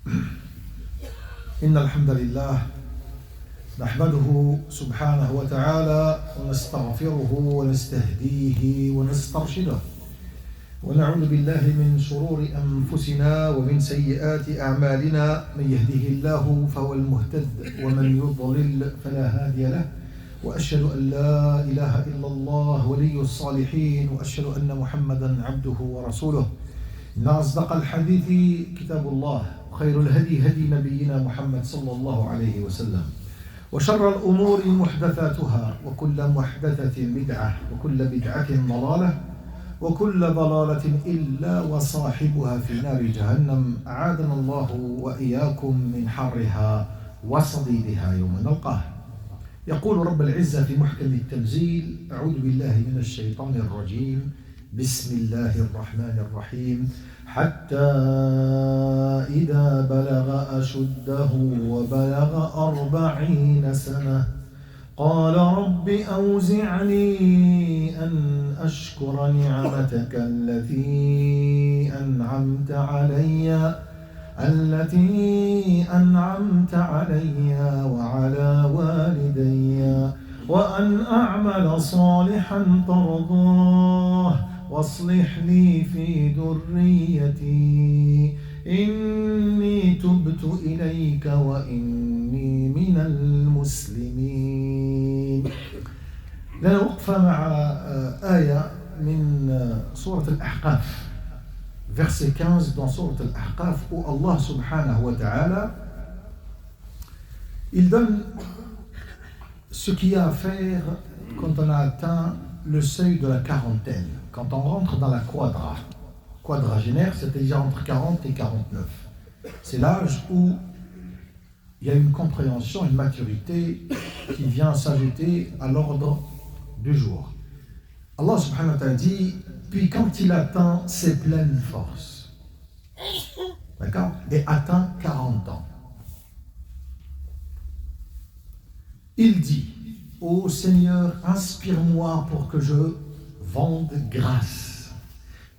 إن الحمد لله نحمده سبحانه وتعالى ونستغفره ونستهديه ونسترشده ونعوذ بالله من شرور أنفسنا ومن سيئات أعمالنا من يهده الله فهو المهتد ومن يضلل فلا هادي له وأشهد أن لا إله إلا الله ولي الصالحين وأشهد أن محمدا عبده ورسوله إن أصدق الحديث كتاب الله خير الهدي هدي نبينا محمد صلى الله عليه وسلم وشر الأمور محدثاتها وكل محدثة بدعة وكل بدعة ضلالة وكل ضلالة إلا وصاحبها في نار جهنم أعاذنا الله وإياكم من حرها وصديدها يوم نلقاه. يقول رب العزة في محكم التنزيل: أعوذ بالله من الشيطان الرجيم بسم الله الرحمن الرحيم حتى إذا بلغ أشده وبلغ 40 سنة قال رب أوزعني أن أشكر نعمتك التي أنعمت علي وعلى والدي وأن أعمل صالحا ترضاه واصلح لي في ذريتي إني تبت إليك وإني من المسلمين. لنا وقفة مع آية من سورة الأحقاف verset 15 dans sourate Al-Ahqaf où Allah subhanahu wa ta'ala il donne ce qu'il y a à faire quand on a atteint le seuil de la quarantaine, quand on rentre dans la quadragénaire, c'est-à-dire entre 40 et 49. C'est l'âge où il y a une compréhension, une maturité qui vient s'ajouter à l'ordre du jour. Allah subhanahu wa ta'ala dit: puis quand il atteint ses pleines forces, d'accord, et atteint 40 ans, il dit: ô Seigneur, inspire-moi pour que je rende grâce,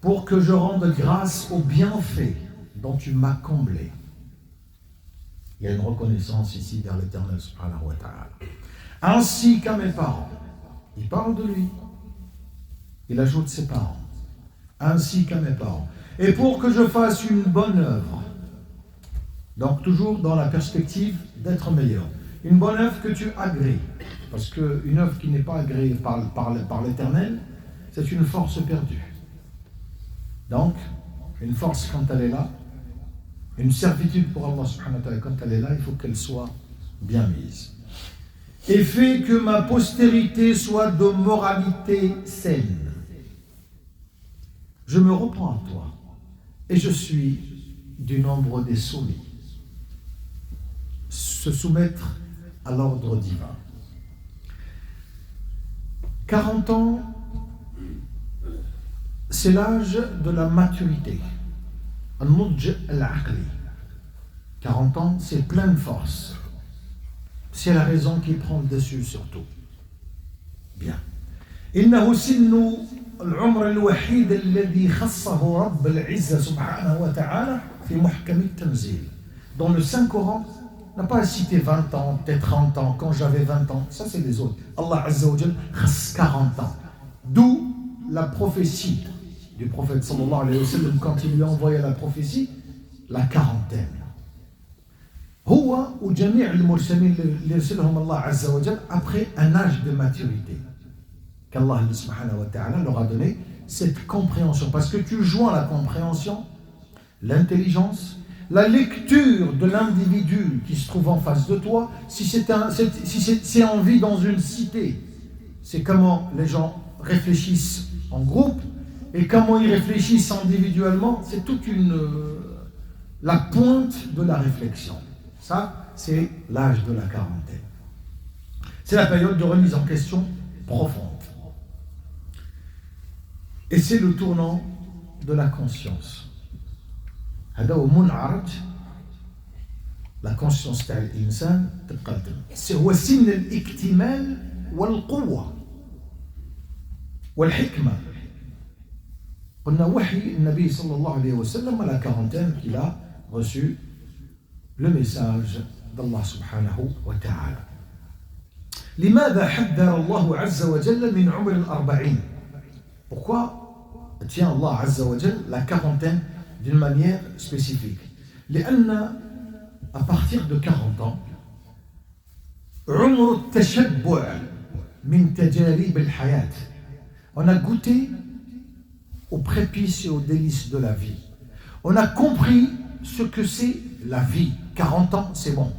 pour que je rende grâce aux bienfaits dont tu m'as comblé. Il y a une reconnaissance ici vers l'Éternel subhanahu wa ta'ala. Ainsi qu'à mes parents. Il parle de lui. Il ajoute ses parents. Ainsi qu'à mes parents. Et pour que je fasse une bonne œuvre. Donc toujours dans la perspective d'être meilleur. Une bonne œuvre que tu agrées. Parce qu'une œuvre qui n'est pas agréée par l'Éternel, c'est une force perdue. Donc, une force quand elle est là, une servitude pour Allah subhanahu wa ta'ala quand elle est là, il faut qu'elle soit bien mise. Et fais que ma postérité soit de moralité saine. Je me reprends à toi et je suis du nombre des soumis. Se soumettre à l'ordre divin. 40 ans, c'est l'âge de la maturité. Al-Nudj al-Aqli. 40 ans, c'est pleine force. C'est la raison qui prend le dessus surtout. Bien. إنه سن العمر الوحيد الذي خصه رب العزة سبحانه وتعالى في محكم التنزيل. Dans le Saint-Coran, n'a pas cité 20 ans, peut-être 30 ans, quand j'avais 20 ans. Ça, c'est les autres. Allah Azza wa Jal khas 40 ans. D'où la prophétie du prophète sallallahu alayhi wa sallam quand il lui a envoyé la prophétie, la quarantaine. هو وجميع المرسلين اللي يرسلهم الله عز وجل après un âge de maturité qu'Allah subhanahu wa ta'ala leur a donné cette compréhension, parce que tu joins la compréhension, l'intelligence, la lecture de l'individu qui se trouve en face de toi. Si c'est en vie dans une cité, c'est comment les gens réfléchissent en groupe et comment ils réfléchissent individuellement. C'est toute la pointe de la réflexion. Ça, c'est l'âge de la quarantaine. C'est la période de remise en question profonde. Et c'est le tournant de la conscience. هذا هو منعرج la conscience تاع الإنسان تتقدم. هو سن الاكتمال والقوة والحكمة. قلنا وحي النبي صلى الله عليه وسلم à la quarantaine qu'il a reçu le message d'Allah subhanahu wa ta'ala. لماذا حذر الله عز وجل من عمر الأربعين? Pourquoi tient Allah azza wa jalla la quarantaine d'une manière spécifique? لأن à partir de 40 ans عمر التشبع من تجارب الحياة. On a goûté aux prépices et aux délices de la vie. On a compris ce que c'est la vie. 40 ans, c'est bon.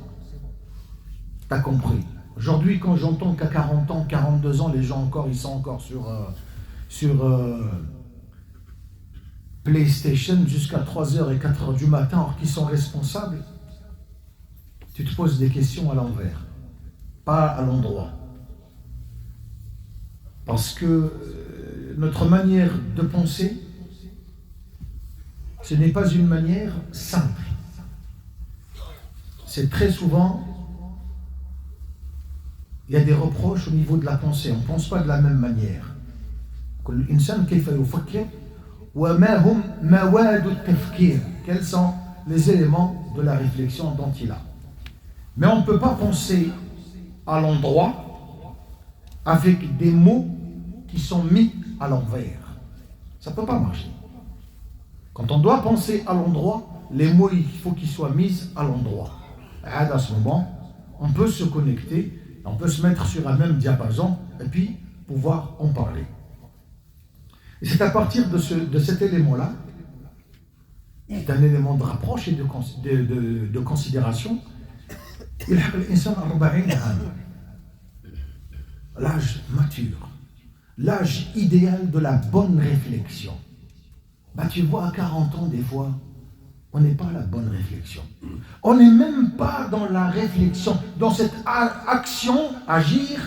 T'as compris. Aujourd'hui, quand j'entends qu'à 40 ans, 42 ans, les gens encore, ils sont encore sur PlayStation jusqu'à 3h et 4h du matin, alors qu'ils sont responsables, tu te poses des questions à l'envers, pas à l'endroit. Parce que notre manière de penser, ce n'est pas une manière simple. C'est très souvent, il y a des reproches au niveau de la pensée. On ne pense pas de la même manière. Quels sont les éléments de la réflexion dont il a? Mais on ne peut pas penser à l'endroit avec des mots qui sont mis à l'envers. Ça ne peut pas marcher. Quand on doit penser à l'endroit, les mots, il faut qu'ils soient mis à l'endroit. À ce moment, on peut se connecter, on peut se mettre sur un même diapason et puis pouvoir en parler. Et c'est à partir de cet élément-là, c'est un élément de rapproche et de considération, l'âge mature, l'âge idéal de la bonne réflexion. Tu vois, à 40 ans, des fois, on n'est pas à la bonne réflexion. On n'est même pas dans la réflexion, dans cette action, agir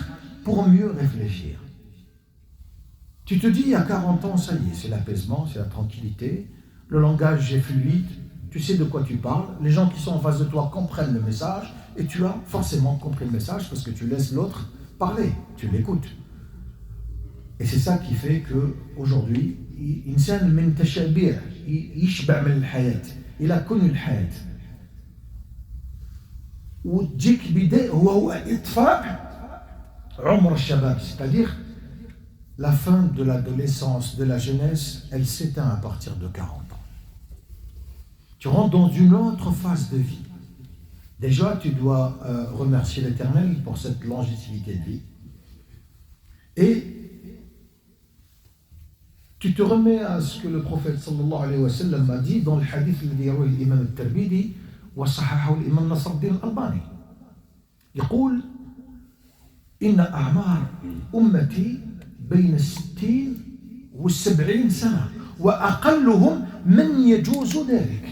pour mieux réfléchir. Tu te dis, à 40 ans, ça y est, c'est l'apaisement, c'est la tranquillité, le langage est fluide, tu sais de quoi tu parles, les gens qui sont en face de toi comprennent le message, et tu as forcément compris le message parce que tu laisses l'autre parler, tu l'écoutes. Et c'est ça qui fait qu'aujourd'hui, إنسان من تشابير يشبع من الحياة إلى كل الحياة وتجيك بداية هو إطفاء عمر الشباب, c'est-à-dire la fin de l'adolescence, de la jeunesse, elle s'éteint à partir de 40 ans. Tu rentres dans une autre phase de vie. Déjà, tu dois remercier l'Éternel pour cette longévité de vie. Et tu te remets à ce que le prophète sallallahu alayhi wa sallam a dit dans le hadith الذي يرويه الإمام الترمذي وصححه الإمام نصر الدين الألباني. يقول إن أعمار أمتي بين 60 و70 سنة وأقلهم من يجوز ذلك.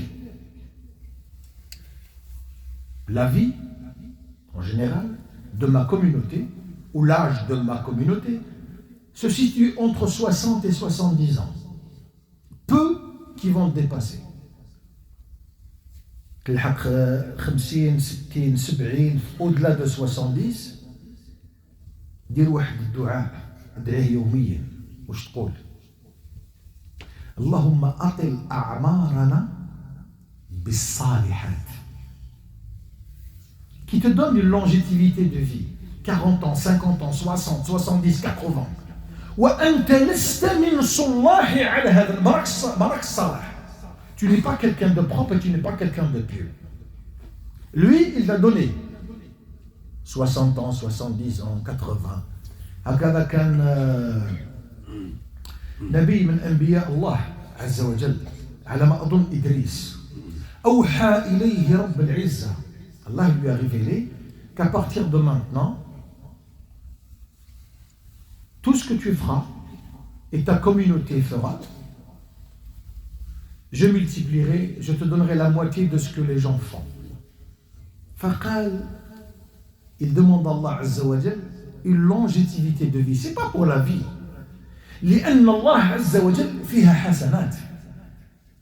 La vie, en général, de ma communauté, ou l'âge de ma communauté, se situe entre 60 et 70 ans. Peu qui vont le dépasser. تلحق 50 60 70 au-delà de 70 دير واحد الدعاء ادعيه يوميا. واش تقول؟ اللهم أطل أعمارنا بالصالحات. Qui te donne une longévité de vie, 40 ans, 50 ans, 60, 70, 80. وأنت لست من صلاح على هذا مراك الصلاح. Tu n'es pas quelqu'un de propre et tu n'es pas quelqu'un de pieux. Lui, il t'a donné 60 ans, 70 ans, 80. هكذا كان نبي من أنبياء الله عز وجل على ما أظن إدريس. أوحى إليه رب العزة. Allah lui a révélé qu'à partir de maintenant, tout ce que tu feras et ta communauté fera, je multiplierai, je te donnerai la moitié de ce que les gens font. Faqal, il demande à Allah Azza wa Jal une longévité de vie. C'est pas pour la vie. لأن الله عز وجل فيها حسنات.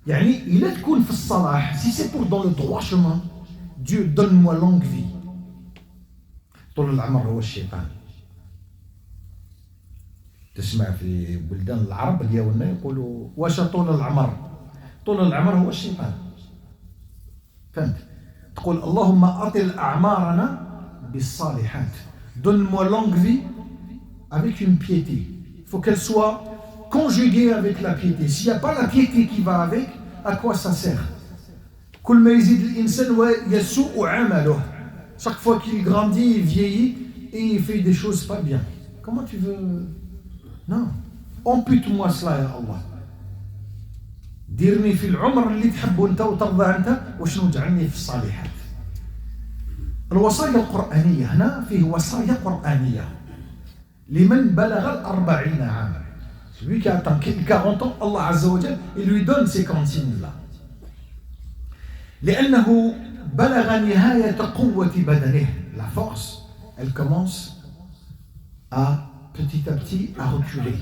يعني إلا تكون في الصلاح, si c'est pour dans le droit chemin, Dieu donne-moi longue vie. طول العمر هو الشيطان. تسمع في بلدان العرب ديالنا يقولوا واش طول العمر؟ طول العمر هو الشيطان. فهمت؟ تقول اللهم أطل أعمارنا بالصالحات. Donne-moi longue vie avec une piété. Il faut qu'elle soit conjuguée avec la piété. S'il n'y a pas la piété qui va avec, à quoi ça sert? كل ما يزيد الإنسان ويسوء عمله. Chaque fois qu'il grandit, il vieillit et il fait des choses pas bien. Comment tu veux? Non. Ampute-moi cela يا الله. ديرني في العمر اللي تحبه أنت وترضى أنت وشنو تجعلني في الصالحات. الوصايا القرآنية هنا فيه وصايا قرآنية لمن بلغ 40 عاما. Celui qui a atteint 40 ans, Allah Azza wa Jal, il lui donne ces consignes-là. لأنه بلغ نهاية قوة بدنه. La force, elle commence à petit à reculer.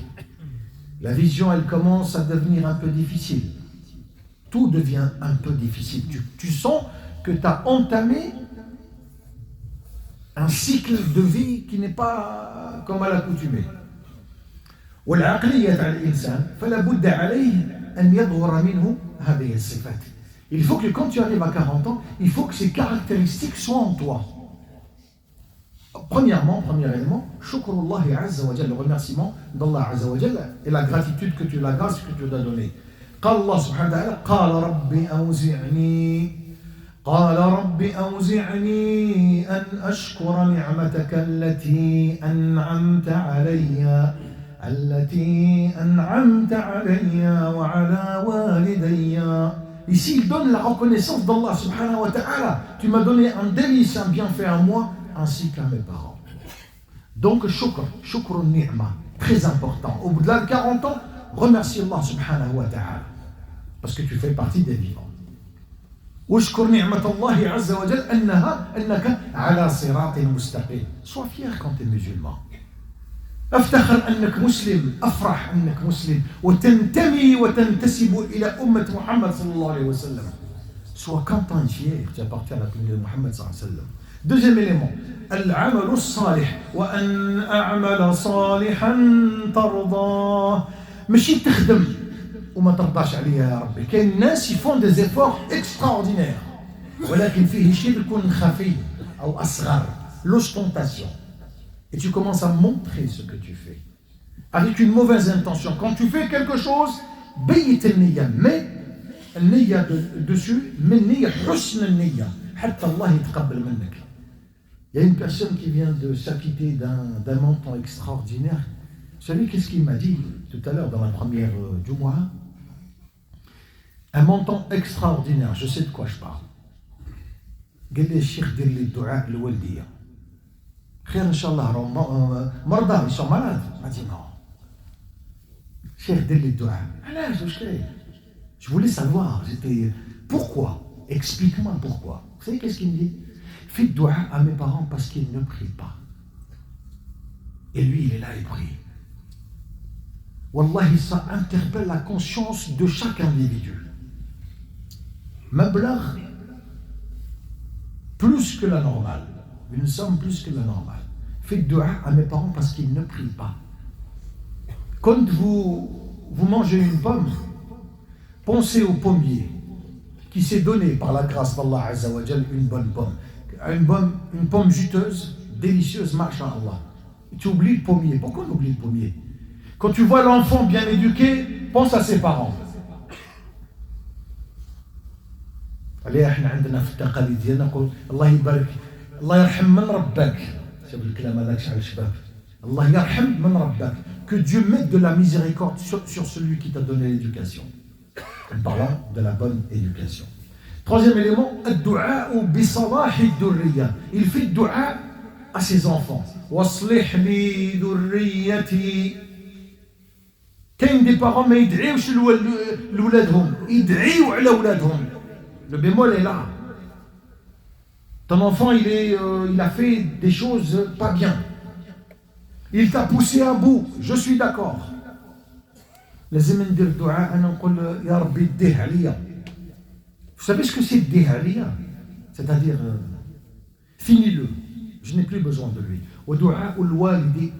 La vision, elle commence à devenir un peu difficile. Tout devient un peu difficile. Tu sens que tu as entamé un cycle de vie qui n'est pas comme à l'accoutumée. والعقلية على الإنسان فلا بد عليه أن يظهر منه هذه الصفات. Il faut que quand tu arrives à 40 ans, il faut que ces caractéristiques soient en toi. Premièrement, premier élément, shukrullahi azza wa jalla, le remerciement d'Allah azza wa jalla et la gratitude que tu, la grâce que tu lui as donnée. قال الله سبحانه وتعالى قال ربي أوزعني أن أشكر نعمتك التي أنعمت علي وعلى والدي. Ici, il donne la reconnaissance d'Allah subhanahu wa ta'ala. Tu m'as donné un délice, un bienfait à moi, ainsi qu'à mes parents. Donc, shukr ni'ma, très important. Au bout de 40 ans, remercie Allah subhanahu wa ta'ala, parce que tu fais partie des vivants. واشكر نعمة الله عز وجل أنك على صراط مستقيم. Sois fier quand tu es musulman. افتخر أنك مسلم، أفرح أنك مسلم وتنتمي وتنتسب إلى أمة محمد صلى الله عليه وسلم. Sois content et fier, tu appartiens à la communauté de Muhammad صلى الله عليه وسلم. Deuxième élément, العمل الصالح وأن أعمل صالحا ترضاه. ماشي تخدم وما ترضاش عليها يا ربي. كاين الناس يفون des efforts extraordinaires ولكن فيه شرك خفي أو أصغر، l'ostentation. Et tu commences à montrer ce que tu fais avec une mauvaise intention. Quand tu fais quelque chose, بيت النية، mais النية dessus، mais النية حسن النية حتى الله يتقبل منك. Il y a une personne qui vient de s'acquitter d'un montant extraordinaire. Vous savez qu'est-ce qu'il m'a dit tout à l'heure dans la première Jumu'ah? Un montant extraordinaire, je sais de quoi je parle. قال لي الشيخ دير لي الدعاء لوالديا. خير ان شاء الله راهم مرضى ils sont malades. m'a dit non. الشيخ دير لي الدعاء. علاش واش كاين؟ Je voulais savoir, pourquoi? Explique-moi pourquoi. Vous savez qu'est-ce qu'il me dit? Fais dua à mes parents parce qu'ils ne prient pas. Et lui, il est là, il prie. Wallahi, ça interpelle la conscience de chaque individu. Mablag, plus que la normale. Une somme plus que la normale. Fais dua à mes parents parce qu'ils ne prient pas. Quand vous mangez une pomme, pensez au pommier qui s'est donné par la grâce d'Allah Azza wa Jal une bonne pomme. Une pomme juteuse, délicieuse, masha'Allah. Tu oublies le pommier. Pourquoi on oublie le pommier? Quand tu vois l'enfant bien éduqué, pense à ses parents. عليه احنا عندنا في التقاليد ديالنا نقول الله يبارك، الله يرحم من ربك. شوف الكلام هذاك على الشباب. الله يرحم من ربك. Que Dieu mette de la miséricorde sur celui qui t'a donné l'éducation. En parlant de la bonne éducation. Troisième élément, الدعاء بصلاح الذرية. Il fait dua à ses enfants. واصلح لي ذريتي. كاين des parents ما يدعيوش لولادهم، يدعيوا على أولادهم. Le bémol est là. Ton enfant, il a fait des choses pas bien. Il t'a poussé à bout. Je suis d'accord. لازم ندير دعاء أنا نقول يا ربي ديه عليا. Vous savez ce que c'est ديه عليا? C'est-à-dire finis-le. Je n'ai plus besoin de lui. ودعاء الوالد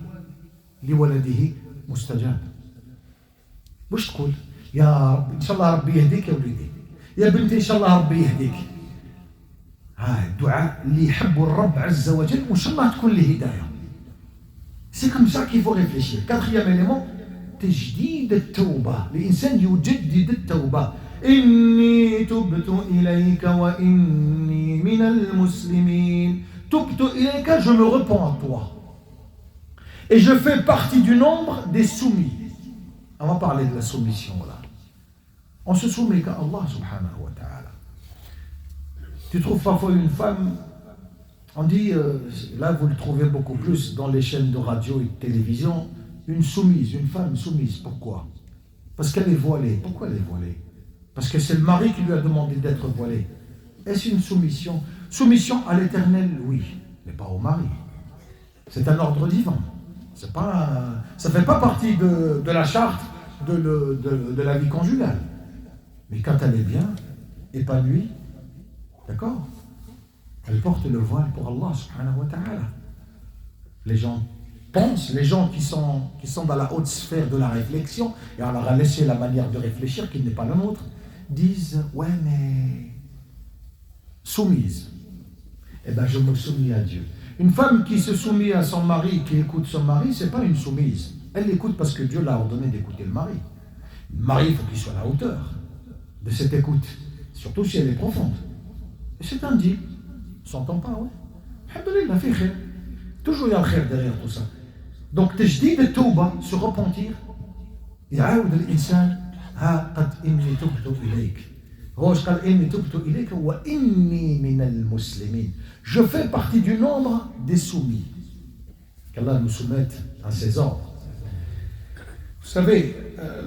لولده مستجاب. واش تقول؟ يا رب إن شاء الله ربي يهديك يا وليدي. يا بنتي إن شاء الله ربي يهديك. الدعاء اللي يحبوا الرب عز وجل وإن شاء الله تكون له هداية. C'est comme ça qu'il faut réfléchir. Quatrième élément, تجديد التوبة. الإنسان يجدد التوبة. إني تبت إليك وإني من المسلمين. تبت إليك, je me repens à toi. Et je fais partie du nombre des soumis. On va parler de la soumission là. On se soumet qu'à Allah subhanahu wa ta'ala. Tu trouves parfois une femme, on dit, là vous le trouvez beaucoup plus dans les chaînes de radio et de télévision, une soumise, une femme soumise. Pourquoi? Parce qu'elle est voilée. Pourquoi elle est voilée? Parce que c'est le mari qui lui a demandé d'être voilée. Est-ce une soumission? Soumission à l'Éternel, oui, mais pas au mari. C'est un ordre divin. C'est pas ça ne fait pas partie de la charte de la vie conjugale. Mais quand elle est bien, épanouie, d'accord, elle porte le voile pour Allah subhanahu wa ta'ala. Les gens pensent, les gens qui sont dans la haute sphère de la réflexion, et on leur a laissé la manière de réfléchir qui n'est pas la nôtre, disent « Ouais, mais soumise. » Eh bien, je me soumis à Dieu. Une femme qui se soumet à son mari, qui écoute son mari, ce n'est pas une soumise. Elle l'écoute parce que Dieu l'a ordonné d'écouter le mari. Le mari, il faut qu'il soit à la hauteur de cette écoute, surtout si elle est profonde. Et c'est un dit, on s'entend pas, ouais. Alhamdulillah, fait khair. Toujours il y a le khair derrière tout ça. Donc, تجديد التوبة, se repentir, يعاود الإنسان ها قد إني تبت إليك. Roche قال إني تبت إليك وإني من المسلمين. Je fais partie du nombre des soumis. Qu'Allah nous soumette à ses ordres. Vous savez,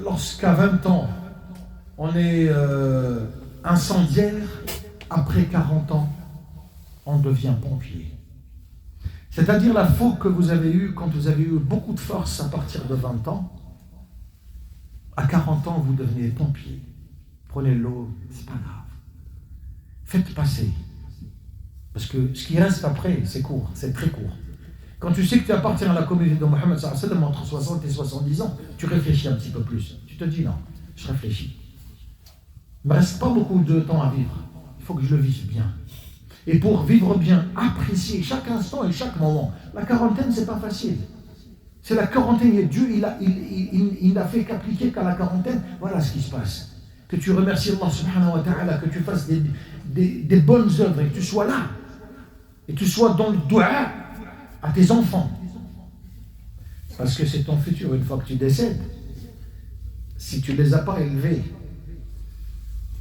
lorsqu'à 20 ans, on est incendiaire, après 40 ans, on devient pompier. C'est-à-dire la fougue que vous avez eue quand vous avez eu beaucoup de force à partir de 20 ans, à 40 ans, vous devenez pompier. Prenez l'eau, c'est pas grave. Faites passer. Parce que ce qui reste après, c'est court, c'est très court. Quand tu sais que tu appartiens à la communauté de Mohammed sallallahu alayhi wa sallam entre 60 et 70 ans, tu réfléchis un petit peu plus. Tu te dis non, je réfléchis. Il ne me reste pas beaucoup de temps à vivre. Il faut que je le vive bien. Et pour vivre bien, apprécier chaque instant et chaque moment. La quarantaine, c'est pas facile. C'est la quarantaine et Dieu, il n'a fait qu'appliquer qu'à la quarantaine. Voilà ce qui se passe. Que tu remercies Allah subhanahu wa ta'ala, que tu fasses des bonnes œuvres et que tu sois là. Et tu sois dans le dua à tes enfants. Parce que c'est ton futur une fois que tu décèdes. Si tu ne les as pas élevés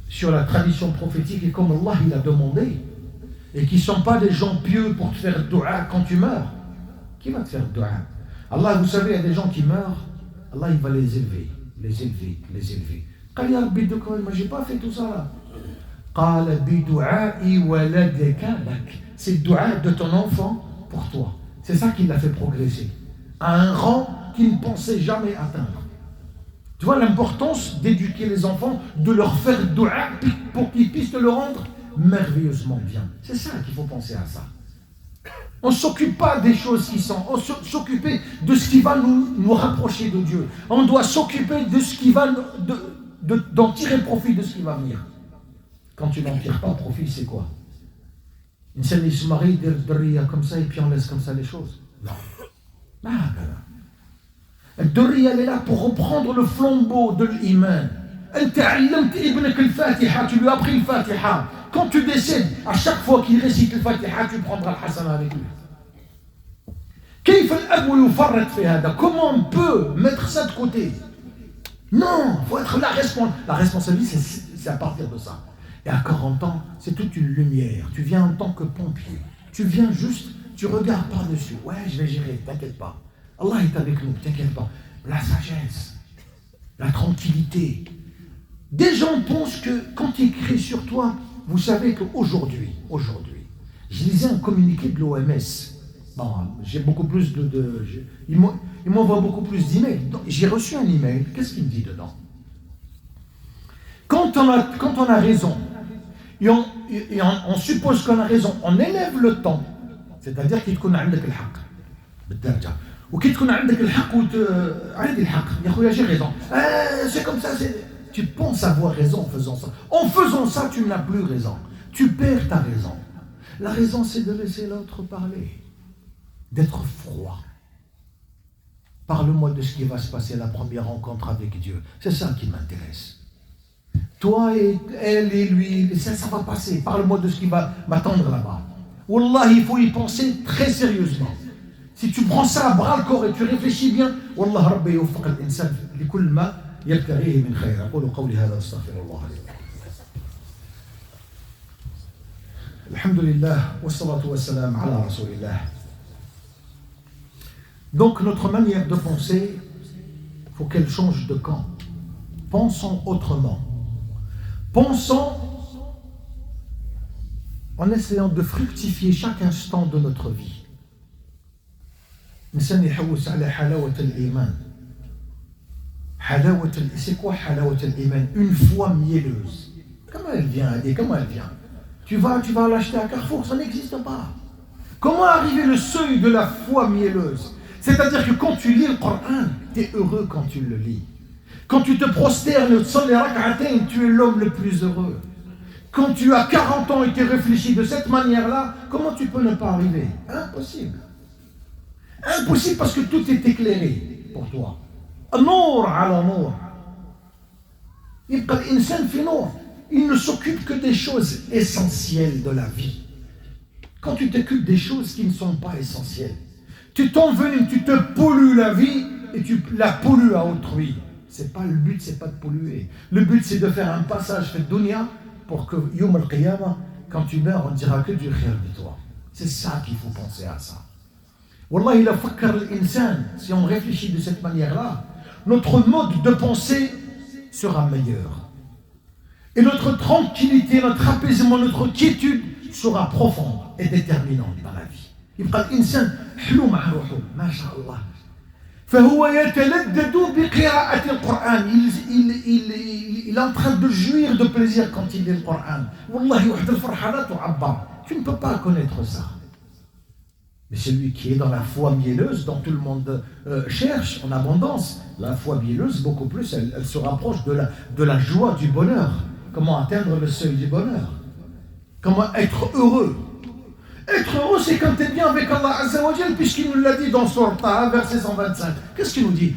sur la tradition prophétique et comme Allah il a demandé, et qui ne sont pas des gens pieux pour te faire dua quand tu meurs, qui va te faire dua? Allah, vous savez, il y a des gens qui meurent, Allah il va les élever, les élever, les élever. Moi j'ai pas fait tout ça là. C'est le dua de ton enfant pour toi. C'est ça qui l'a fait progresser à un rang qu'il ne pensait jamais atteindre. Tu vois l'importance d'éduquer les enfants, de leur faire dua pour qu'ils puissent te le rendre merveilleusement bien. C'est ça qu'il faut penser à ça. On ne s'occupe pas des choses qui sont, on s'occuper de ce qui va nous rapprocher de Dieu. On doit s'occuper de ce qui va d'en tirer profit de ce qui va venir. Quand tu n'en tires pas profit, c'est quoi? Une scène, il se marie, comme ça, et puis on laisse comme ça les choses. Non. Dorri, elle est là pour reprendre le flambeau de l'iman. Tu lui as appris le Fatiha. Quand tu décèdes, à chaque fois qu'il récite le Fatiha, tu prendras le Hassan avec lui. Comment on peut mettre ça de côté? Non, il faut être la responsabilité, c'est à partir de ça. Et à 40 ans, c'est toute une lumière. Tu viens en tant que pompier. Tu viens juste, tu regardes par-dessus. Ouais, je vais gérer, t'inquiète pas. Allah est avec nous, t'inquiète pas. La sagesse, la tranquillité. Des gens pensent que quand ils crient sur toi, vous savez qu'aujourd'hui, je lisais un communiqué de l'OMS. Bon, j'ai beaucoup plus il m'envoie beaucoup plus d'emails. J'ai reçu un email, qu'est-ce qu'il me dit dedans? Quand on a raison, et on suppose qu'on a raison, on élève le temps, c'est-à-dire qu'il تكون عندك الحق بالدرجة وكي تكون عندك الحق عندي الحق يا خويا j'ai raison, c'est comme ça, tu penses avoir raison en faisant ça. En faisant ça, tu n'as plus raison, tu perds ta raison. La raison, c'est de laisser l'autre parler, d'être froid. Parle-moi de ce qui va se passer à la première rencontre avec Dieu. C'est ça qui m'intéresse. Toi et elle et lui, ça va passer. Parle-moi de ce qui va m'attendre là-bas. Wallah, il faut y penser très sérieusement. Si tu prends ça à bras le corps et tu réfléchis bien, Wallah, Rabbi yawfiq al-insan li kull ma yabtaghihi min khayr. Aqulu qawli hadha astaghfirullah li wa lakum. Alhamdulillah, wassalatu wassalam ala rasulillah. Donc notre manière de penser, il faut qu'elle change de camp. Pensons autrement. Pensons en essayant de fructifier chaque instant de notre vie. C'est quoi halawat al-iman? Une foi mielleuse. Comment elle vient, Adi? Comment elle vient? Tu vas l'acheter à Carrefour, ça n'existe pas. Comment arriver le seuil de la foi mielleuse? C'est-à-dire que quand tu lis le Coran, tu es heureux quand tu le lis. Quand tu te prosternes, tu es l'homme le plus heureux. Quand tu as 40 ans et tu réfléchis de cette manière-là, comment tu peux ne pas arriver? Impossible. Impossible parce que tout est éclairé pour toi. Nour ala nour. Il ne s'occupe que des choses essentielles de la vie. Quand tu t'occupes des choses qui ne sont pas essentielles, tu t'envenimes, tu te pollues la vie et tu la pollues à autrui. Le but, c'est pas de polluer. Le but, c'est de faire un passage fait dunya pour que Yom al-Qiyamah, quand tu meurs, on ne dira que du khir de toi. C'est ça qu'il faut penser à ça. Wallah, il a fakkar l'insan. Si on réfléchit de cette manière-là, notre mode de pensée sera meilleur. Et notre tranquillité, notre apaisement, notre quiétude sera profonde et déterminante dans la vie. يبقى الإنسان حلو مع روحه ما شاء الله فهو يتلذذ بقراءة القرآن il est en train de jouir de plaisir quand il lit le Coran والله واحد الفرحة لا تعبر tu ne peux pas connaître ça mais celui qui est dans la foi mielleuse dont tout le monde cherche en abondance la foi mielleuse beaucoup plus elle se rapproche de la joie du bonheur comment atteindre le seuil du bonheur comment être heureux. Être heureux, c'est quand tu es bien avec Allah Azza wa Jal, puisqu'il nous l'a dit dans Sourate Taha, verset 125. Qu'est-ce qu'il nous dit?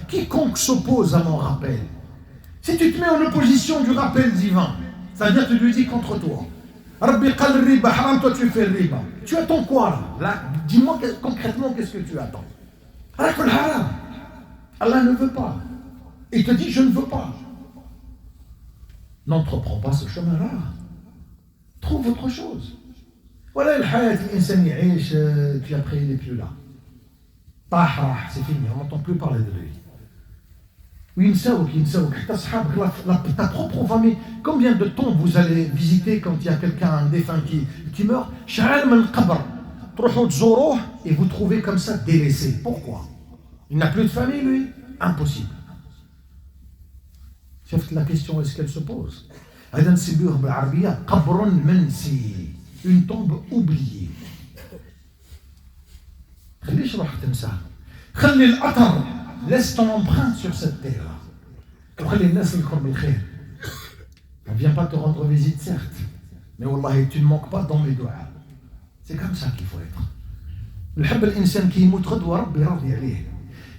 Quiconque s'oppose à mon rappel. Si tu te mets en opposition du rappel divin, c'est-à-dire tu lui dis contre toi, Rabbi qal riba haram, toi tu fais le riba. Tu attends quoi là? Dis-moi concrètement qu'est-ce que tu attends. Haram. Allah ne veut pas. Il te dit je ne veux pas. N'entreprends pas ce chemin-là. Trouve autre chose. Voilà le hayat, l'insan يعيش, puis après il n'est plus là. C'est fini, on n'entend plus parler de lui. Ta propre famille, combien de temps vous allez visiter quand il y a quelqu'un, un défunt qui meurt? Et vous trouvez comme ça délaissé. Pourquoi? Il n'a plus de famille, lui? Impossible. La question est-ce qu'elle se pose? Une tombe oubliée. Laisse ton empreinte sur cette terre. On ne vient pas te rendre visite, certes, mais wallahi, tu ne manques pas dans mes doigts. C'est comme ça qu'il faut être. الحب الإنسان كي يموت غدوة ربي راضي عليه.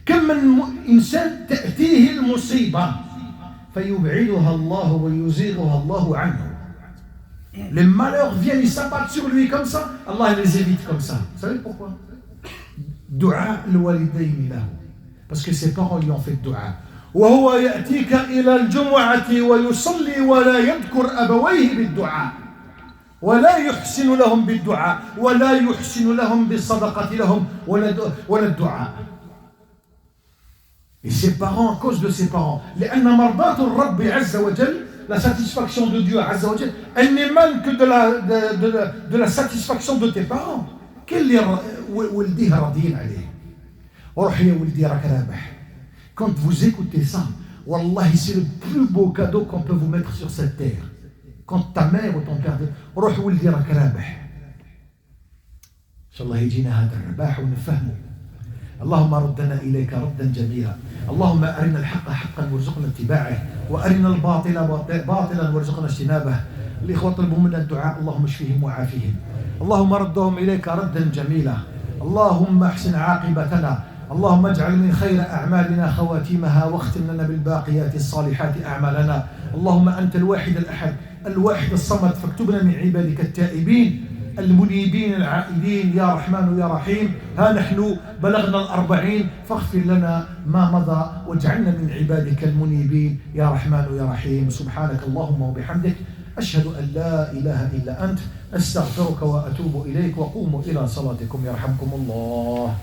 كم من إنسان تأتيه المصيبة فيبعدها الله ويزيغها الله عنه. Les malheurs viennent, ils s'abattent sur lui comme ça, Allah les évite comme ça. Vous savez pourquoi? Dua al-walidayn lahu. Parce que ses parents lui ont fait dua. وهو يأتيك إلى الجمعة ويصلي ولا يذكر أبويه بالدعاء ولا يحسن لهم بالدعاء ولا يحسن لهم بالصدقة لهم ولا الدعاء. Et ses parents, à cause de ses parents, لأن مرضاة الرب عز وجل, la satisfaction de Dieu Azza wa Jal, elle n'émane que de la satisfaction de tes parents. Quel est ولدي راضيين عليه. روح يا ولدي راك رابح. Quand vous écoutez ça, wallahi, c'est le plus beau cadeau qu'on peut vous mettre sur cette terre. Quand ta mère ou ton père dit روح ولدي راك رابح. إن شاء الله يجينا هذا الرباح ونفهمه. اللهم ردنا إليك ردا جميلا. اللهم أرنا الحق حقا وارزقنا اتباعه وأرنا الباطل باطلا وارزقنا اجتنابه. الإخوة طلبوا منا الدعاء، اللهم اشفيهم وعافيهم، اللهم ردهم إليك ردا جميلا، اللهم احسن عاقبتنا، اللهم اجعل من خير أعمالنا خواتيمها، واختم لنا بالباقيات الصالحات أعمالنا. اللهم أنت الواحد الأحد الواحد الصمد، فاكتبنا من عبادك التائبين المنيبين العائدين يا رحمن يا رحيم. ها نحن بلغنا 40، فاغفر لنا ما مضى واجعلنا من عبادك المنيبين يا رحمن يا رحيم. سبحانك اللهم وبحمدك، أشهد أن لا إله إلا أنت، أستغفرك وأتوب إليك، وقوموا إلى صلاتكم يرحمكم الله.